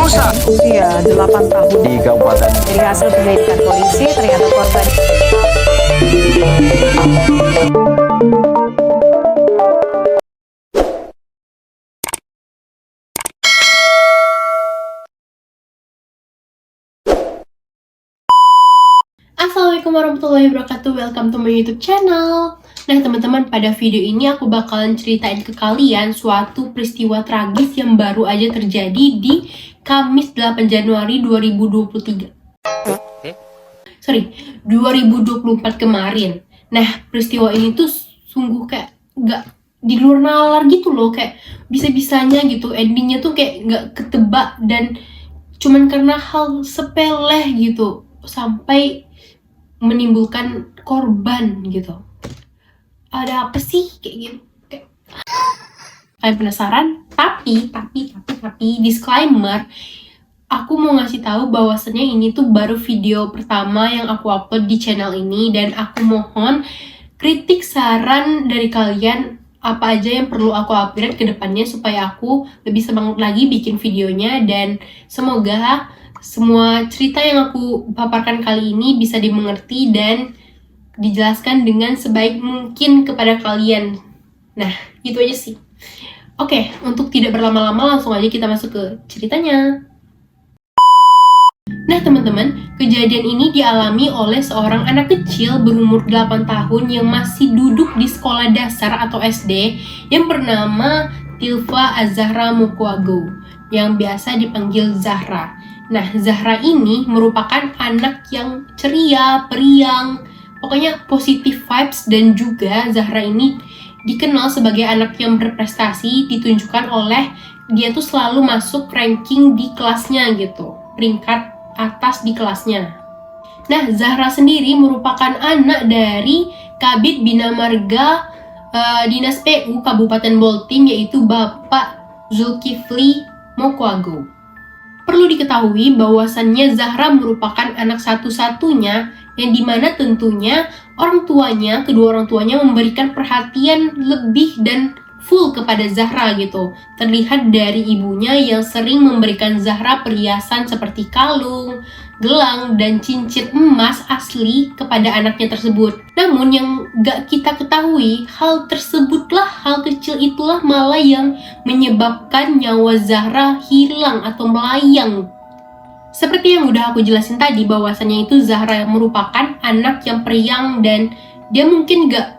Usia 8 tahun. Di Kabupaten. Dari hasil penyelidikan polisi, ternyata korban. Assalamualaikum warahmatullahi wabarakatuh. Welcome to my YouTube channel. Nah teman-teman, pada video ini aku bakalan ceritain ke kalian suatu peristiwa tragis yang baru aja terjadi di Kamis 8 Januari 2024 kemarin. Nah, peristiwa ini tuh sungguh kayak gak di luar nalar gitu loh, kayak bisa-bisanya gitu endingnya tuh kayak gak ketebak, dan cuman karena hal sepele gitu sampai menimbulkan korban gitu. Ada apa sih kayak gitu? Kalian penasaran? Tapi disclaimer, aku mau ngasih tahu bahwasannya ini tuh baru video pertama yang aku upload di channel ini, dan aku mohon kritik saran dari kalian apa aja yang perlu aku upgrade ke depannya supaya aku lebih semangat lagi bikin videonya, dan semoga semua cerita yang aku paparkan kali ini bisa dimengerti dan dijelaskan dengan sebaik mungkin kepada kalian. Nah, gitu aja sih. Oke, untuk tidak berlama-lama langsung aja kita masuk ke ceritanya. Nah teman-teman, kejadian ini dialami oleh seorang anak kecil berumur 8 tahun yang masih duduk di sekolah dasar atau SD yang bernama Tilfa Az-Zahra Mokwago, yang biasa dipanggil Zahra. Nah, Zahra ini merupakan anak yang ceria, periang, pokoknya positive vibes, dan juga Zahra ini dikenal sebagai anak yang berprestasi, ditunjukkan oleh dia tuh selalu masuk ranking di kelasnya gitu, peringkat atas di kelasnya. Nah, Zahra sendiri merupakan anak dari Kabid Bina Marga Dinas PU Kabupaten Bolting, yaitu Bapak Zulkifli Mokwago. Perlu diketahui bahwasannya Zahra merupakan anak satu-satunya yang dimana tentunya kedua orang tuanya memberikan perhatian lebih dan full kepada Zahra gitu. Terlihat dari ibunya yang sering memberikan Zahra perhiasan seperti kalung, gelang, dan cincin emas asli kepada anaknya tersebut. Namun yang gak kita ketahui, hal kecil itulah malah yang menyebabkan nyawa Zahra hilang atau melayang. Seperti yang udah aku jelasin tadi, bahwasannya itu Zahra yang merupakan anak yang periang dan dia mungkin gak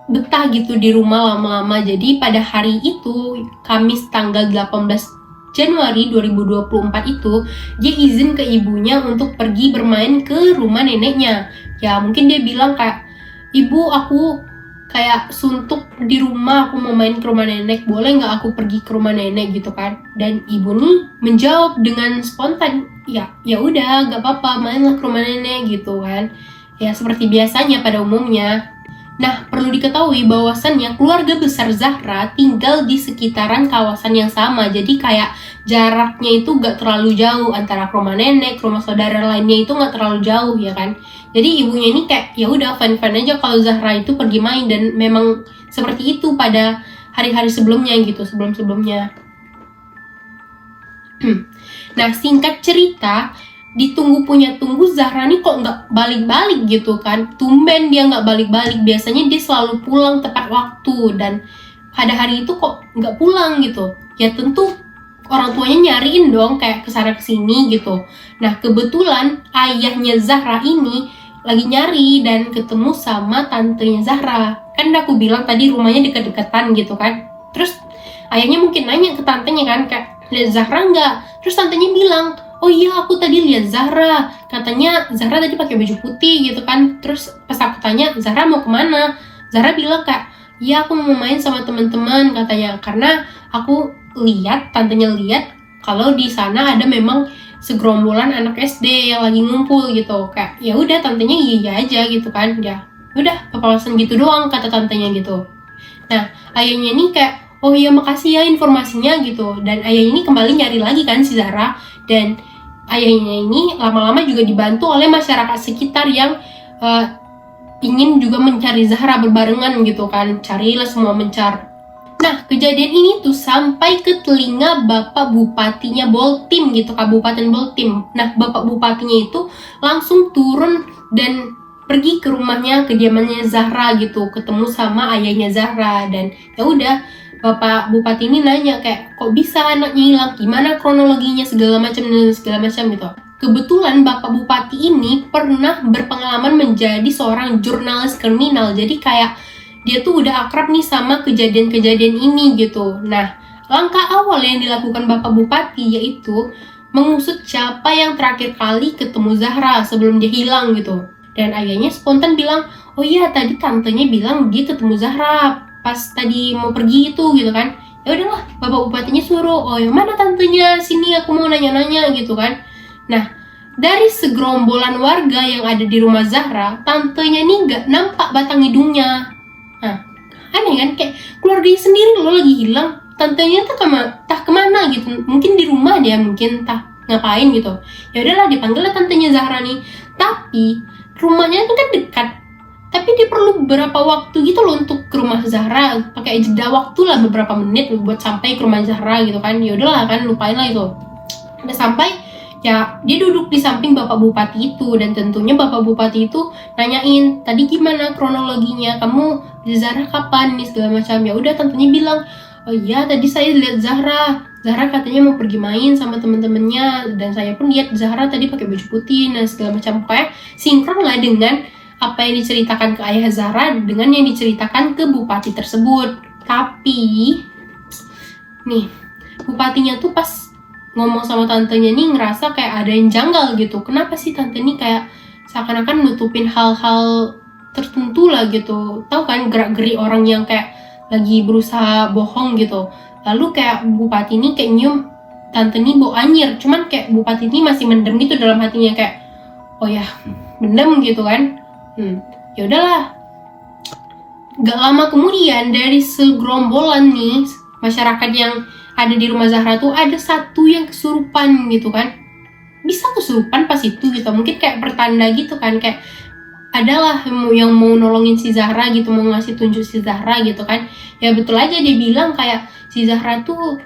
betah gitu di rumah lama-lama. Jadi pada hari itu, Kamis tanggal 18 Januari 2024 itu, dia izin ke ibunya untuk pergi bermain ke rumah neneknya. Ya mungkin dia bilang kayak, "Ibu, aku kayak suntuk di rumah, aku mau main ke rumah nenek, boleh nggak aku pergi ke rumah nenek?" gitu kan. Dan ibu nih menjawab dengan spontan, ya udah, nggak apa-apa, mainlah ke rumah nenek gitu kan. Ya seperti biasanya pada umumnya. Nah, perlu diketahui bahwasannya keluarga besar Zahra tinggal di sekitaran kawasan yang sama. Jadi kayak jaraknya itu gak terlalu jauh antara rumah nenek, rumah saudara lainnya itu gak terlalu jauh ya kan. Jadi ibunya ini kayak ya udah fine-fine aja kalau Zahra itu pergi main, dan memang seperti itu pada hari-hari sebelumnya gitu, sebelum-sebelumnya. Nah, singkat cerita, ditunggu Zahra nih kok nggak balik-balik gitu kan. Tumben dia nggak balik-balik, biasanya dia selalu pulang tepat waktu, dan pada hari itu kok nggak pulang gitu. Ya tentu orang tuanya nyariin dong, kayak kesana kesini gitu. Nah kebetulan ayahnya Zahra ini lagi nyari dan ketemu sama tantenya Zahra. Kan aku bilang tadi rumahnya deket-deketan gitu kan. Terus ayahnya mungkin nanya ke tantenya kan, kayak, "Lihat Zahra nggak?" Terus tantenya bilang, "Oh iya, aku tadi lihat Zahra. Katanya Zahra tadi pakai baju putih gitu kan." Terus pas aku tanya, "Zahra mau kemana?" Zahra bilang kayak, "Iya, aku mau main sama teman-teman," katanya. Karena aku tantenya lihat kalau di sana ada memang segerombolan anak SD yang lagi ngumpul gitu. Kayak ya udah, tantenya iya aja gitu kan. Ya udah, papasan gitu doang kata tantenya gitu. Nah, ayahnya ini kayak, "Oh iya, makasih ya informasinya," gitu. Dan ayahnya ini kembali nyari lagi kan si Zahra. Dan ayahnya ini lama-lama juga dibantu oleh masyarakat sekitar yang ingin juga mencari Zahra berbarengan gitu kan. Carilah semua mencar. Nah, kejadian ini tuh sampai ke telinga Bapak Bupatinya Boltim gitu, Kabupaten Boltim. Nah, Bapak Bupatinya itu langsung turun dan pergi ke rumahnya, kediamannya Zahra gitu, ketemu sama ayahnya Zahra. Dan ya udah, Bapak Bupati ini nanya kayak, kok bisa anaknya hilang, gimana kronologinya, segala macam gitu. Kebetulan Bapak Bupati ini pernah berpengalaman menjadi seorang jurnalis kriminal, jadi kayak dia tuh udah akrab nih sama kejadian-kejadian ini gitu. Nah, langkah awal yang dilakukan Bapak Bupati yaitu mengusut siapa yang terakhir kali ketemu Zahra sebelum dia hilang gitu. Dan ayahnya spontan bilang, oh iya tadi tantenya bilang dia ketemu Zahra pas tadi mau pergi itu gitu kan. Ya udahlah, Bapak Bupatinya suruh, oh yang mana tantenya, sini aku mau nanya-nanya gitu kan. Nah, dari segerombolan warga yang ada di rumah Zahra, tantenya nih nggak nampak batang hidungnya. Nah, aneh kan, kayak keluarganya sendiri loh lagi hilang, tantenya entah kemana gitu, mungkin di rumah dia, mungkin entah ngapain gitu. Ya udahlah, dipanggil lah tantenya Zahra nih. Tapi rumahnya itu kan dekat, tapi dia perlu beberapa waktu gitu loh untuk ke rumah Zahra, pakai jeda waktu lah beberapa menit buat sampai ke rumah Zahra gitu kan. Ya udahlah kan, lupain lah itu. Udah sampai, ya dia duduk di samping Bapak Bupati itu, dan tentunya Bapak Bupati itu nanyain tadi gimana kronologinya, kamu di Zahra kapan nih segala macam. Ya udah, tentunya bilang, oh iya tadi saya lihat Zahra katanya mau pergi main sama teman-temannya, dan saya pun lihat Zahra tadi pakai baju putih dan segala macam. Pokoknya sinkron lah dengan apa yang diceritakan ke ayah Zahra dengan yang diceritakan ke bupati tersebut. Tapi nih, bupatinya tuh pas ngomong sama tantenya nih ngerasa kayak ada yang janggal gitu. Kenapa sih tante nih kayak seakan-akan nutupin hal-hal tertentu lah gitu. Tahu kan gerak-geri orang yang kayak lagi berusaha bohong gitu. Lalu kayak bupati ini kayak nyium tante nih bau anyir. Cuman kayak bupati ini masih mendem gitu dalam hatinya, kayak oh ya, mendem gitu kan. Ya udahlah. Gak lama kemudian dari segerombolan nih masyarakat yang ada di rumah Zahra tuh ada satu yang kesurupan gitu kan. Bisa kesurupan pas itu gitu, mungkin kayak pertanda gitu kan, kayak adalah yang mau nolongin si Zahra gitu, mau ngasih tunjuk si Zahra gitu kan. Ya betul aja dia bilang kayak si Zahra tuh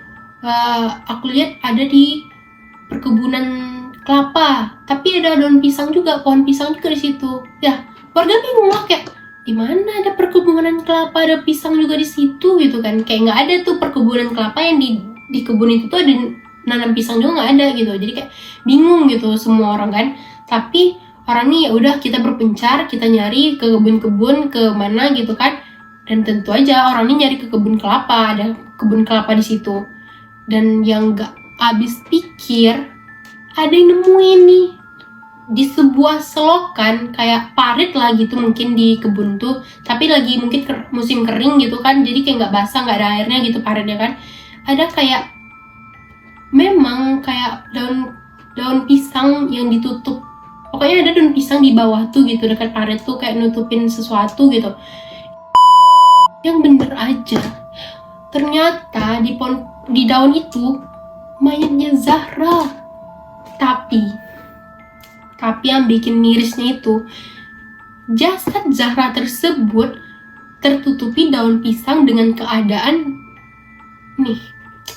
aku lihat ada di perkebunan kelapa, tapi ada daun pisang juga, pohon pisang juga di situ. Ya warga bingung lah, kayak di mana ada perkebunan kelapa ada pisang juga di situ gitu kan. Kayak nggak ada tuh perkebunan kelapa yang di kebun itu tuh ada nanam pisang juga, nggak ada gitu. Jadi kayak bingung gitu semua orang kan. Tapi orang nih ya udah, kita berpencar, kita nyari ke kebun-kebun ke mana gitu kan. Dan tentu aja orang ini nyari ke kebun kelapa, ada kebun kelapa di situ. Dan yang nggak habis pikir, ada yang nemuin nih di sebuah selokan kayak parit lah gitu, mungkin di kebun tuh, tapi lagi mungkin musim kering gitu kan, jadi kayak nggak basah, nggak ada airnya gitu paritnya kan. Ada kayak memang kayak daun pisang yang ditutup, pokoknya ada daun pisang di bawah tuh gitu dekat parit tuh, kayak nutupin sesuatu gitu. Yang bener aja, ternyata di daun itu mayatnya Zahra. Tapi yang bikin mirisnya itu, jasad Zahra tersebut tertutupi daun pisang dengan keadaan nih,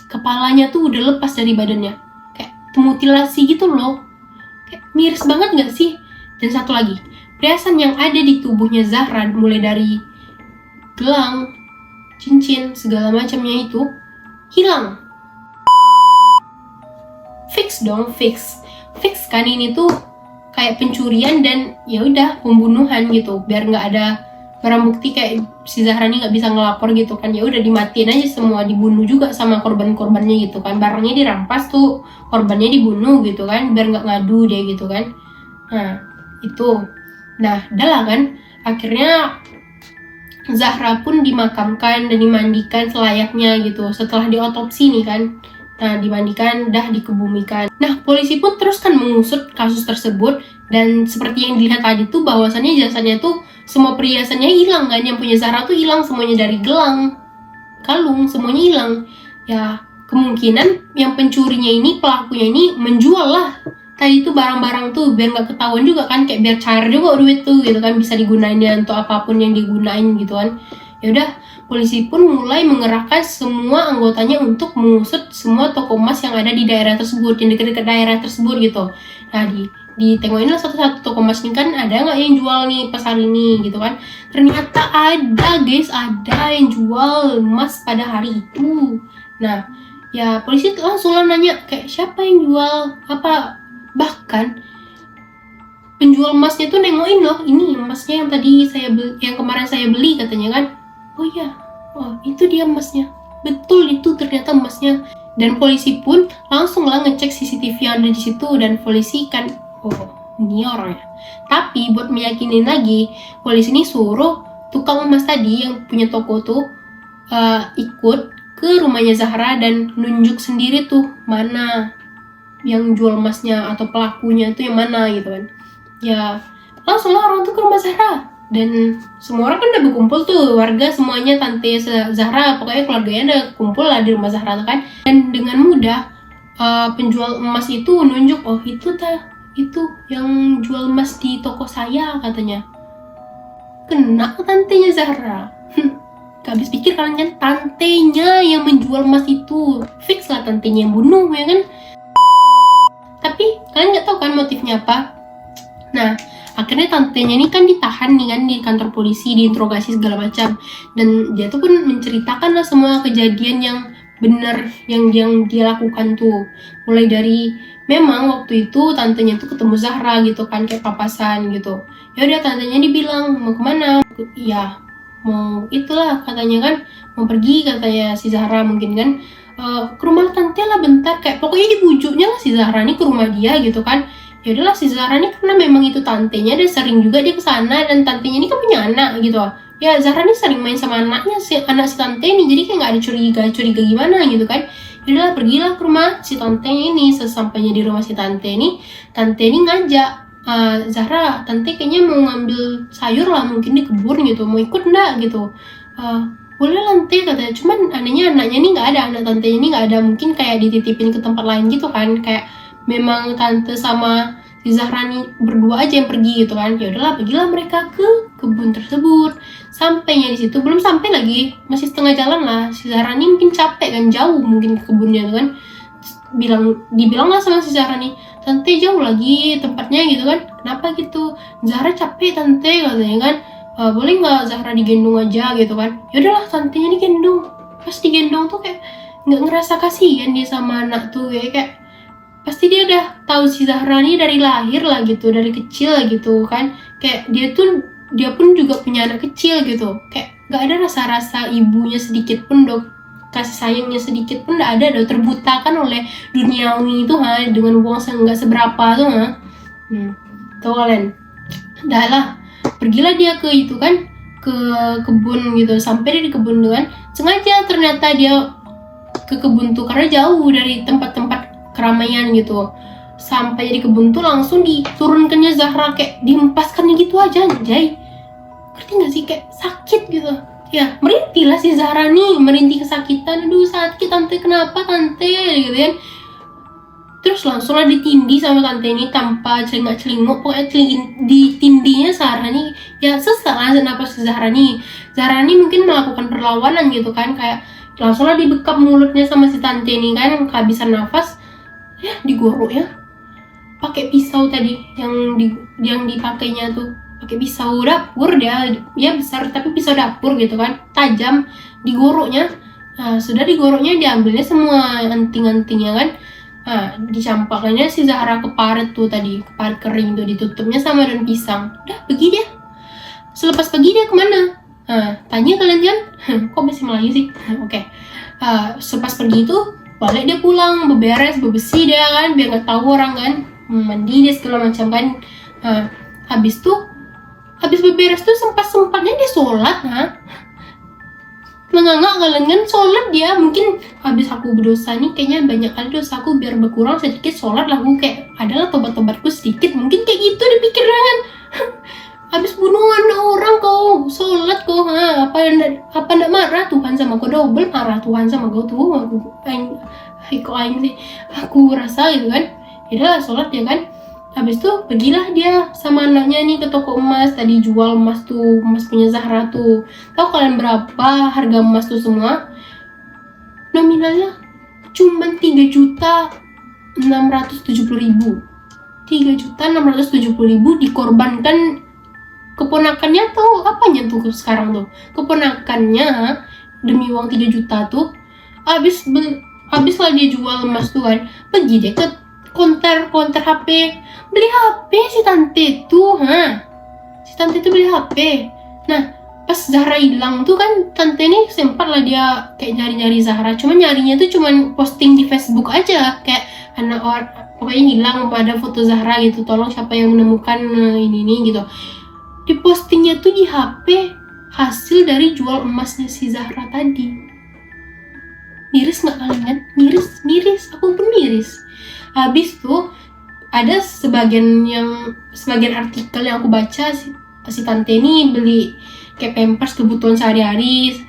kepalanya tuh udah lepas dari badannya, kayak mutilasi gitu loh. Kayak miris banget gak sih? Dan satu lagi, perhiasan yang ada di tubuhnya Zahra, mulai dari gelang, cincin, segala macamnya itu hilang. Fix dong, fix kan ini tuh kayak pencurian dan ya udah pembunuhan gitu, biar nggak ada barang bukti, kayak si Zahra ini nggak bisa ngelapor gitu kan. Ya udah dimatiin aja semua, dibunuh juga sama korban-korbannya gitu kan, barangnya dirampas tuh, korbannya dibunuh gitu kan, biar nggak ngadu dia gitu kan. Nah itu, nah adalah kan akhirnya Zahra pun dimakamkan dan dimandikan selayaknya gitu setelah diotopsi nih kan. Nah, dimandikan, dah dikebumikan. Nah, polisi pun terus kan mengusut kasus tersebut, dan seperti yang dilihat tadi tuh bahwasannya jasadnya tuh semua perhiasannya hilang kan, yang punya Zahra tuh hilang semuanya, dari gelang, kalung, semuanya hilang. Ya, kemungkinan yang pencurinya ini, pelakunya ini menjual lah tadi tuh barang-barang tuh biar nggak ketahuan juga kan, kayak biar cair juga duit tuh gitu kan, bisa digunain ya untuk apapun yang digunain gitu kan. Ya udah, polisi pun mulai mengerahkan semua anggotanya untuk mengusut semua toko emas yang ada di daerah tersebut, yang dekat-dekat daerah tersebut gitu. Nah, ditengokin lah satu-satu toko emas ini kan ada nggak yang jual nih pas hari ini gitu kan. Ternyata ada guys, ada yang jual emas pada hari itu. Nah, ya polisi langsung lah nanya kayak siapa yang jual apa, bahkan penjual emasnya tuh nengokin loh, ini emasnya yang tadi saya beli, yang kemarin saya beli katanya kan. Oh iya, oh itu dia emasnya, betul itu ternyata emasnya. Dan polisi pun langsung lah ngecek CCTV yang ada di situ dan polisi kan, oh ini orangnya. Tapi buat meyakinin lagi, polisi ini suruh tukang emas tadi yang punya toko tuh ikut ke rumahnya Zahra dan nunjuk sendiri tuh mana yang jual emasnya atau pelakunya itu yang mana gitu kan. Ya langsung lah orang tuh ke rumah Zahra dan semua orang kan udah berkumpul tuh, warga semuanya, tante Zahra, pokoknya keluarganya udah kumpul lah di rumah Zahra tuh kan. Dan dengan mudah penjual emas itu nunjuk, oh itu yang jual emas di toko saya katanya. Kena tantenya Zahra. Gak habis pikir kalian kan, tantenya yang menjual emas itu, fix lah tantenya yang bunuh ya kan. Tapi kalian nggak tahu kan motifnya apa. Nah, akhirnya tantenya ini kan ditahan nih kan di kantor polisi, diinterogasi segala macam. Dan dia tuh pun menceritakan lah semua kejadian yang benar yang dia lakukan tuh. Mulai dari memang waktu itu tantenya tuh ketemu Zahra gitu kan, kayak papasan gitu. Ya udah tantenya dibilang mau kemana? Ya mau itulah katanya kan, mau pergi katanya si Zahra mungkin kan. Ke rumah tante lah bentar, kayak pokoknya dibujuknya lah si Zahra ini ke rumah dia gitu kan. Ya udahlah si Zahra ini karena memang itu tantenya dan sering juga dia kesana, dan tantenya ini kan punya anak gitu. Ya Zahra ini sering main sama anaknya, anak si tante ini, jadi kayak nggak ada curiga gimana gitu kan. Ya udahlah pergilah ke rumah si tantenya ini. Sesampainya di rumah si tante ini ngajak Zahra, tante kayaknya mau ngambil sayur lah mungkin di kebun gitu, mau ikut enggak gitu. Boleh tante katanya, cuman anehnya anaknya ini nggak ada, anak tantenya ini nggak ada, mungkin kayak dititipin ke tempat lain gitu kan, kayak memang tante sama si Zahra nih berdua aja yang pergi gitu kan. Ya udahlah pergilah mereka ke kebun tersebut. Sampainya di situ belum sampai lagi, masih setengah jalan lah. Si Zahra nih mungkin capek kan, jauh mungkin ke kebunnya tuh kan. Dibilang lah sama si Zahra nih, tante jauh lagi tempatnya gitu kan. Kenapa gitu? Zahra capek tante katanya kan. Boleh nggak Zahra digendong aja gitu kan. Ya udahlah tantenya digendong. Pas digendong tuh kayak nggak ngerasa kasihan dia sama anak tuh, kayak pasti dia udah tahu si Zahra nih dari lahir lah gitu, dari kecil gitu kan. Kayak dia pun juga punya anak kecil gitu. Kayak nggak ada rasa-rasa ibunya sedikit pun, dok, kasih sayangnya sedikit pun nggak ada, dok. Terbutakan oleh duniawi itu dengan uang nggak seberapa tuh tuh kalian. Dah lah, pergilah dia ke itu kan, ke kebun gitu. Sampai dia di kebun tuh kan, sengaja ternyata dia ke kebun tuh karena jauh dari tempat-tempat keramaian gitu. Sampai di kebun tuh langsung diturunkannya Zahra, kayak dihempaskannya gitu aja anjay. Ngerti gak sih, kayak sakit gitu. Ya merintih lah si Zahra nih, merintih kesakitan. Aduh sakit tante, kenapa tante gitu kan. Terus langsung lah ditindih sama tante ini tanpa celingak-celinguk. Pokoknya ditindinya Zahra nih, ya sesak lah napas si Zahra nih. Zahra nih mungkin melakukan perlawanan gitu kan, kayak langsung lah dibekap mulutnya sama si tante ini kan, kehabisan nafas. Ya digorok ya pakai pisau tadi yang dipakainya tuh, pakai pisau dapur. Dia besar tapi pisau dapur gitu kan, tajam, digoroknya. Nah, sudah digoroknya diambilnya semua anting-antingnya kan. Nah, dicampakkannya si Zahra ke paret tuh tadi, ke paret kering tuh, ditutupnya sama daun pisang. Udah pergi dia. Selepas pergi dia kemana? Tanya kalian kan. Kok masih Melayu sih? Oke. Selepas pergi tuh balik dia pulang, beberes, bebersih dia kan, biar nggak tahu orang kan, mandi dia segala macam kan. Habis beberes tuh sempat-sempatnya dia sholat. Menganga kalian kan, sholat dia. Mungkin habis aku berdosa nih, kayaknya banyak kali dosaku, biar berkurang sedikit sholat lah aku, kayak adalah tobat-tobatku sedikit, mungkin kayak gitu dipikir kan. Habis bunuh anak orang kau sholat kau, apa ndak marah Tuhan sama kau? Double marah Tuhan sama kau tuh. Aku rasa gitu kan. Ya udah sholat ya kan. Habis itu pergilah dia sama anaknya nih ke toko emas. Tadi jual emas tuh, emas punya Zahra tuh. Tahu kalian berapa harga emas tuh semua? Nominalnya cuma 3.670.000. 3.670.000 dikorbankan keponakannya tuh. Apanya tuh sekarang tuh? Keponakannya demi uang 3 juta tuh habis lah dia jual emas tuh kan. Pergi deh ke konter HP, beli HP si tante tuh, si tante tuh beli HP. Nah, pas Zahra hilang tuh kan, tante ini sempat lah dia kayak nyari-nyari Zahra. Cuma nyarinya tuh cuman posting di Facebook aja, kayak anak orang pokoknya hilang, ada foto Zahra gitu, tolong siapa yang menemukan ini gitu. Di postingnya tuh di HP hasil dari jual emasnya si Zahra tadi. Miris nggak kalian? Miris, aku pun miris. Habis tuh ada sebagian artikel yang aku baca, si tante ini beli kayak pampers kebutuhan sehari-hari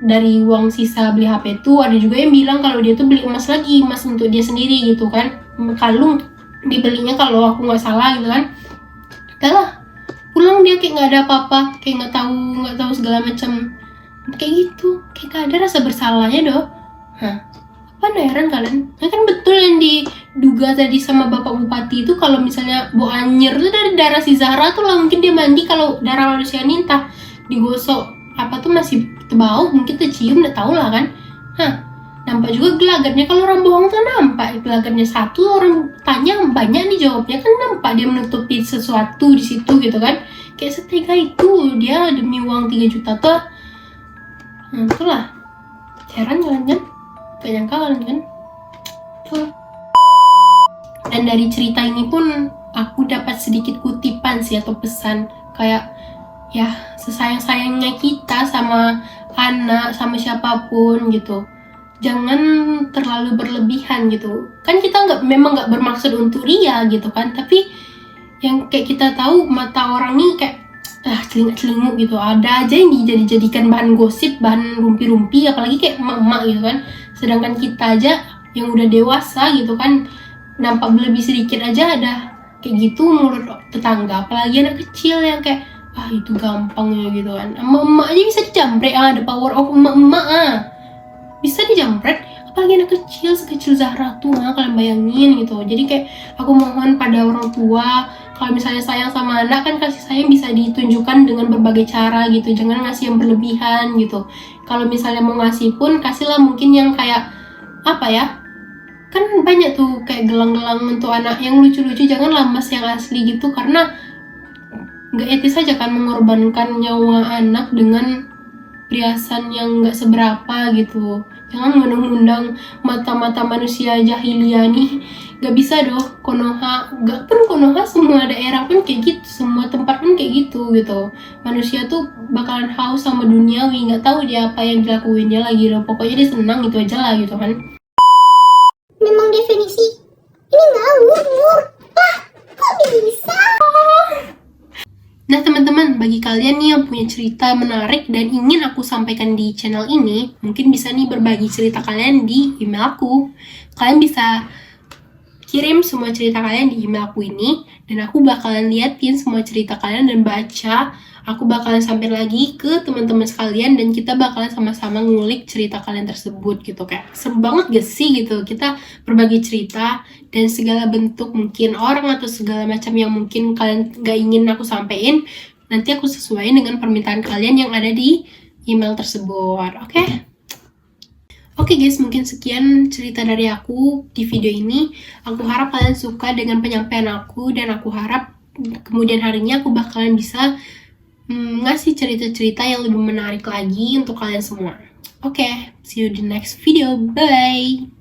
dari uang sisa beli HP itu. Ada juga yang bilang kalau dia tuh beli emas lagi, emas untuk dia sendiri gitu kan, kalung dibelinya kalau aku nggak salah gitu kan. Udahlah, pulang dia kayak nggak ada apa-apa, kayak nggak tahu segala macam kayak gitu, kayak gak ada rasa bersalahnya doh. Apa heran kalian? Nah, kan betul yang diduga tadi sama Bapak Bupati itu, kalau misalnya bau anjir itu dari darah si Zahra tuh lah, mungkin dia mandi, kalau darah manusia ini entah digosok apa tuh masih terbau, mungkin tercium, nggak tahu lah kan. Nampak juga gelagatnya, kalau orang bohong tuh nampak gelagatnya. Satu orang tanya banyak nih jawabnya, kan nampak dia menutupi sesuatu di situ gitu kan. Kayak setega itu dia demi uang 3 juta tuh. Itulah, heran kalian kan? Gak nyangka kalian kan? Tuh. Dan dari cerita ini pun aku dapat sedikit kutipan sih, atau pesan, kayak ya sesayang-sayangnya kita sama anak, sama siapapun gitu, jangan terlalu berlebihan gitu kan. Kita memang nggak bermaksud untuk ria gitu kan, tapi yang kayak kita tahu mata orang nih kayak celingak-celinguk gitu, ada aja yang dijadikan bahan gosip, bahan rumpi-rumpi, apalagi kayak emak-emak gitu kan. Sedangkan kita aja yang udah dewasa gitu kan, nampak lebih sedikit aja ada kayak gitu menurut tetangga, apalagi anak kecil yang kayak itu gampangnya gitu kan. Emak-emak aja bisa dijamret, ada power of emak-emak bisa dijamret, apalagi anak kecil sekecil Zahra tuh, kalian bayangin gitu. Jadi kayak aku mohon pada orang tua, kalau misalnya sayang sama anak kan, kasih sayang bisa ditunjukkan dengan berbagai cara gitu, jangan ngasih yang berlebihan gitu. Kalau misalnya mau ngasih pun kasihlah mungkin yang kayak apa ya, kan banyak tuh kayak gelang-gelang untuk anak yang lucu-lucu, janganlah emas yang asli gitu, karena nggak etis aja kan mengorbankan nyawa anak dengan perhiasan yang nggak seberapa gitu. Jangan ngundang-ngundang mata-mata manusia jahiliyah nih. Gak bisa doh, Konoha, gak pun Konoha, semua daerah pun kayak gitu, semua tempat pun kayak gitu gitu. Manusia tuh bakalan haus sama duniawi, gak tahu dia apa yang dilakuin dia lagi loh. Pokoknya dia senang gitu aja lah gitu kan. Memang definisi ini ngawur, kok bisa? Nah teman-teman, bagi kalian nih yang punya cerita menarik dan ingin aku sampaikan di channel ini, mungkin bisa nih berbagi cerita kalian di email aku. Kalian bisa kirim semua cerita kalian di email aku ini, dan aku bakalan liatin semua cerita kalian dan baca. Aku bakalan sampai lagi ke teman-teman sekalian, dan kita bakalan sama-sama ngulik cerita kalian tersebut gitu. Kayak seru banget gak sih gitu, kita berbagi cerita dan segala bentuk mungkin orang atau segala macam yang mungkin kalian gak ingin aku sampein, nanti aku sesuaiin dengan permintaan kalian yang ada di email tersebut. Oke guys, mungkin sekian cerita dari aku di video ini. Aku harap kalian suka dengan penyampaian aku, dan aku harap kemudian harinya aku bakalan bisa ngasih cerita-cerita yang lebih menarik lagi untuk kalian semua. Oke, see you di next video. Bye!